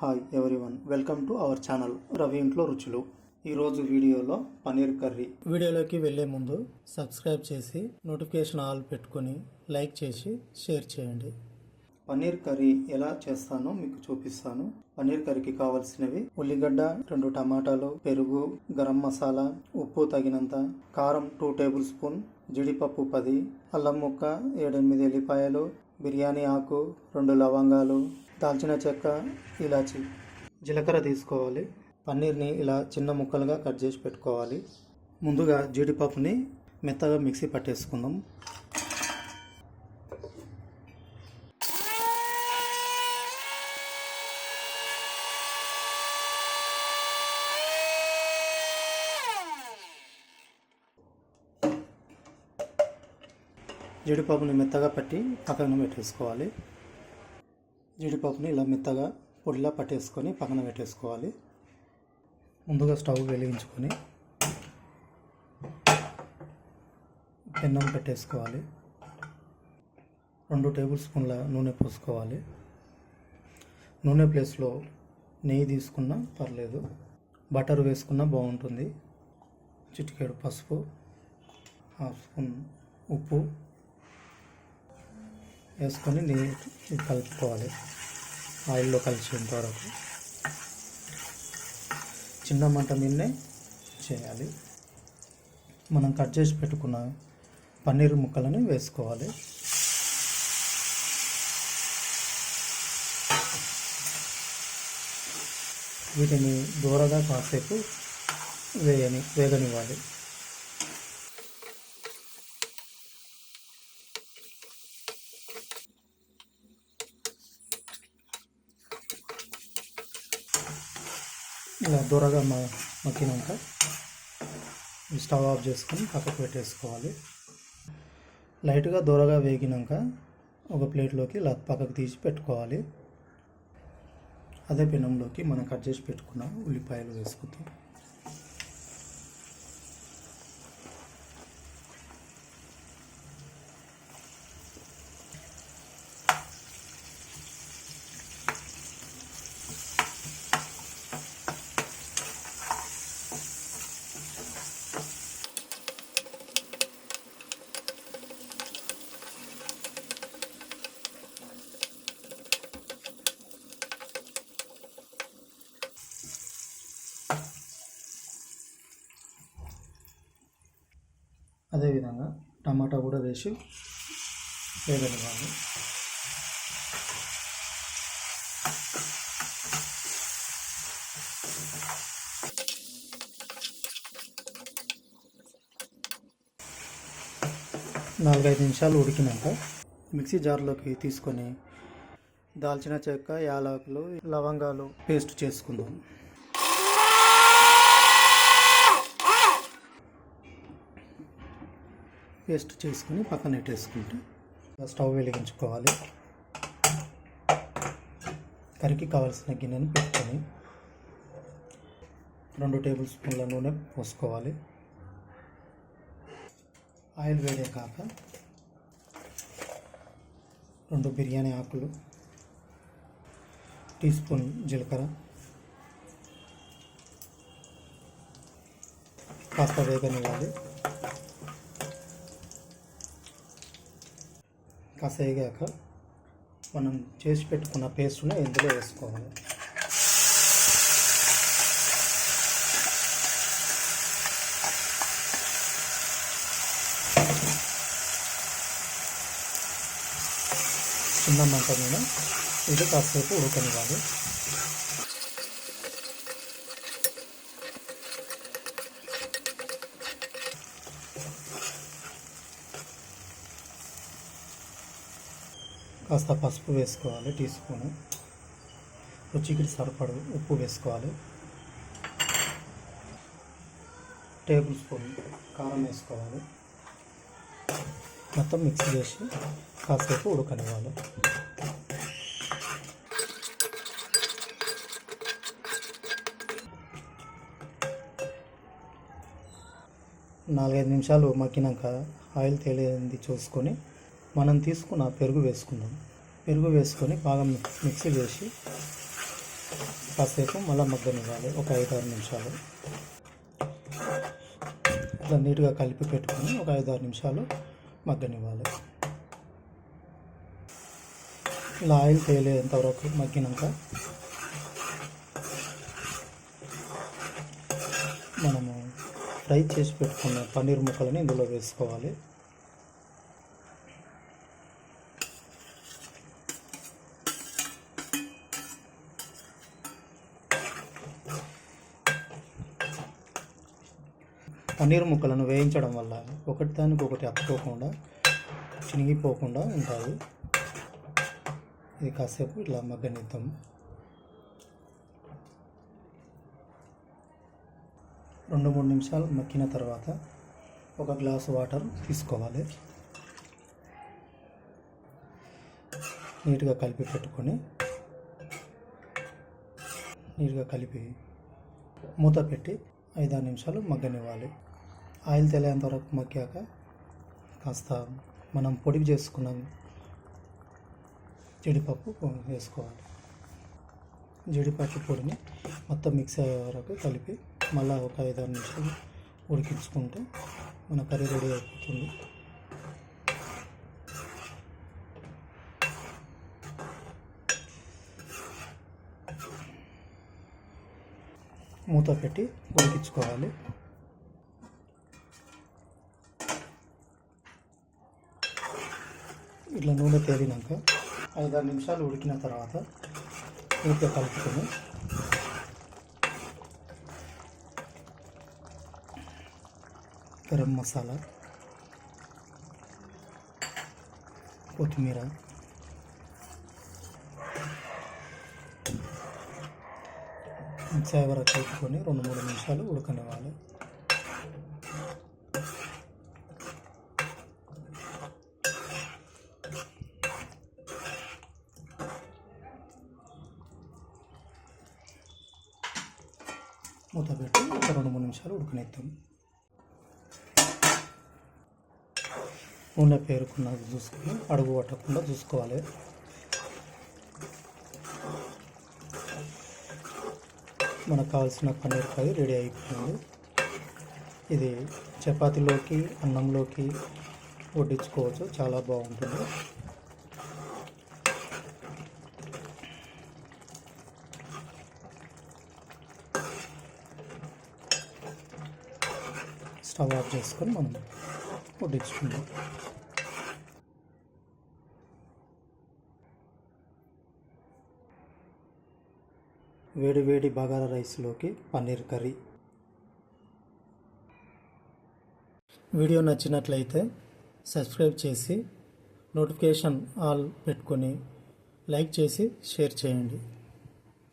Hi everyone, welcome to our channel Ravi ఇంట్లో రుచులు. ఈరోజు వీడియోలో పన్నీర్ కర్రీ. వీడియోలోకి వెళ్ళే ముందు సబ్స్క్రైబ్ చేసి నోటిఫికేషన్ ఆల్ పెట్టుకొని లైక్ చేసి షేర్ చేయండి. పన్నీర్ కర్రీ ఎలా చేస్తానో మీకు చూపిస్తాను. పన్నీర్ కర్రీకి కావాల్సినవి: ఉల్లిగడ్డ 2 టమాటాలు, పెరుగు, గరం మసాలా, ఉప్పు తగినంత, కారం 2 టేబుల్ స్పూన్, జీడిపప్పు 10, అల్లం ముక్క 7-8 ఎల్లిపాయలు, బిర్యానీ ఆకు 2 లవంగాలు, దాల్చిన చెక్క, ఇలాచి, జీలకర్ర తీసుకోవాలి. పన్నీర్ని ఇలా చిన్న ముక్కలుగా కట్ చేసి పెట్టుకోవాలి. ముందుగా జీడిపప్పుని మెత్తగా మిక్సీ పట్టేసుకుందాం. జీడిపప్పుని మెత్తగా పట్టి పక్కన పెట్టేసుకోవాలి. జీడిపప్పుని ఇలా మెత్తగా పొడిలా పట్టేసుకొని పక్కన పెట్టేసుకోవాలి. ముందుగా స్టవ్ వెలిగించుకొని పెన్నం పెట్టేసుకోవాలి. 2 టేబుల్ స్పూన్ల నూనె పోసుకోవాలి. నూనె ప్లేస్లో నెయ్యి తీసుకున్నా పర్లేదు, బటర్ వేసుకున్నా బాగుంటుంది. చిటికెడు పసుపు, 1/2 స్పూన్ ఉప్పు వేసుకొని నెయ్యి కలుపుకోవాలి. ఆయిల్లో కలిసేంత వరకు చిన్న మంట మీదనే చేయాలి. మనం కట్ చేసి పెట్టుకున్న పన్నీర్ ముక్కలని వేసుకోవాలి. వీటిని దూరగా కాసేపు వేగనివ్వాలి. ఇలా దూరగా మగ్గినాక స్టవ్ ఆఫ్ చేసుకొని పక్కకు పెట్టేసుకోవాలి. లైట్గా దూరగా వేగినాక ఒక ప్లేట్లోకి ఇలా పక్కకు తీసి పెట్టుకోవాలి. అదే పెనంలోకి మనం కట్ చేసి పెట్టుకున్న ఉల్లిపాయలు వేసుకుంటాం. అదేవిధంగా టమాటా కూడా వేసి వేగనివ్వాలి. నాలుగైదు నిమిషాలు ఉడికినాక మిక్సీ జార్లోకి తీసుకొని దాల్చిన చెక్క, యాలకులు, లవంగాలు పేస్ట్ చేసుకుందాం. పేస్ట్ చేసుకుని పక్కన పెట్టేసుకుంటే స్టవ్ వెలిగించుకోవాలి. కర్రీకి కావాల్సిన గిన్నెను పెట్టుకొని 2 టేబుల్ స్పూన్ల నూనె పోసుకోవాలి. ఆయిల్ వేడెక్కాక 2 బిర్యానీ ఆకులు, టీ స్పూన్ జీలకర్ర కాస్త వేగనివ్వాలి. కాస్త వేగాక మనం చేసి పెట్టుకున్న పేస్ట్ని ఇందులో వేసుకోవాలి. చిన్న మంట మీద ఇది కాసేపు ఉడకనివ్వాలి. కాస్త పసుపు వేసుకోవాలి, టీ స్పూను. రుచికి సరిపడు ఉప్పు వేసుకోవాలి. టేబుల్ స్పూన్ కారం వేసుకోవాలి. మొత్తం మిక్స్ చేసి కాసేపు ఉడకనివ్వాలి. నాలుగైదు నిమిషాలు మగ్గినాక ఆయిల్ తేలింది చూసుకొని మనం తీసుకున్న పెరుగు వేసుకుందాం. పెరుగు వేసుకొని బాగా మిక్సీ చేసి కాసేపు మళ్ళీ మగ్గనివ్వాలి, ఒక 5-6 నిమిషాలు. ఇట్లా నీట్గా కలిపి పెట్టుకొని ఒక 5-6 నిమిషాలు మగ్గనివ్వాలి. ఇలా ఆయిల్ తేలేంత వరకు మగ్గినాక మనము ఫ్రై చేసి పెట్టుకున్న పన్నీర్ ముక్కలని ఇందులో వేసుకోవాలి. పన్నీర్ ముక్కలను వేయించడం వల్ల ఒకటి దానికి ఒకటి అతుక్కోకుండా చినిగిపోకుండా ఉంటాయి. ఇది కాసేపు ఇట్లా మగ్గనిద్దాం. 2-3 నిమిషాలు మగ్గిన తర్వాత ఒక గ్లాసు వాటర్ తీసుకోవాలి. నీట్గా కలిపి పెట్టుకొని మూత పెట్టి 5-6 నిమిషాలు మగ్గనివ్వాలి. ఆయిల్ తెలియంత వరకు మగ్గాక కాస్త మనం పొడి చేసుకున్న జీడిపప్పు వేసుకోవాలి. జీడిపప్పు పొడిని మొత్తం మిక్స్ అయ్యే వరకు కలిపి మళ్ళీ ఒక 5-6 నిమిషాలు ఉడికించుకుంటే మన కర్రీ రెడీ అయిపోతుంది. మూత పెట్టి ఉడికించుకోవాలి. ఇట్లా నూనె తేలినాక 5-6 నిమిషాలు ఉడికిన తర్వాత నీట్గా కలుపుకొని గరం మసాలా, కొత్తిమీర, సేవర కలుపుకొని 2-3 నిమిషాలు ఉడకనివ్వాలి. మూత పెట్టి ఒక 2-3 నిమిషాలు ఉడకనిద్దాం. నూనె పేరుకున్నది చూసుకొని అడుగు పట్టకుండా చూసుకోవాలి. మనకు కావాల్సిన పన్నీర్ కర్రీ రెడీ అయిపోయింది. ఇది చపాతీలోకి అన్నంలోకి వడ్డించుకోవచ్చు, చాలా బాగుంటుంది. స్టవ్ ఆఫ్ చేసుకొని మనం వడ్డించుకుందాం. వేడి వేడి బగారా రైస్లోకి పన్నీర్ కర్రీ. వీడియో నచ్చినట్లయితే సబ్స్క్రైబ్ చేసి నోటిఫికేషన్ ఆల్ పెట్టుకొని లైక్ చేసి షేర్ చేయండి.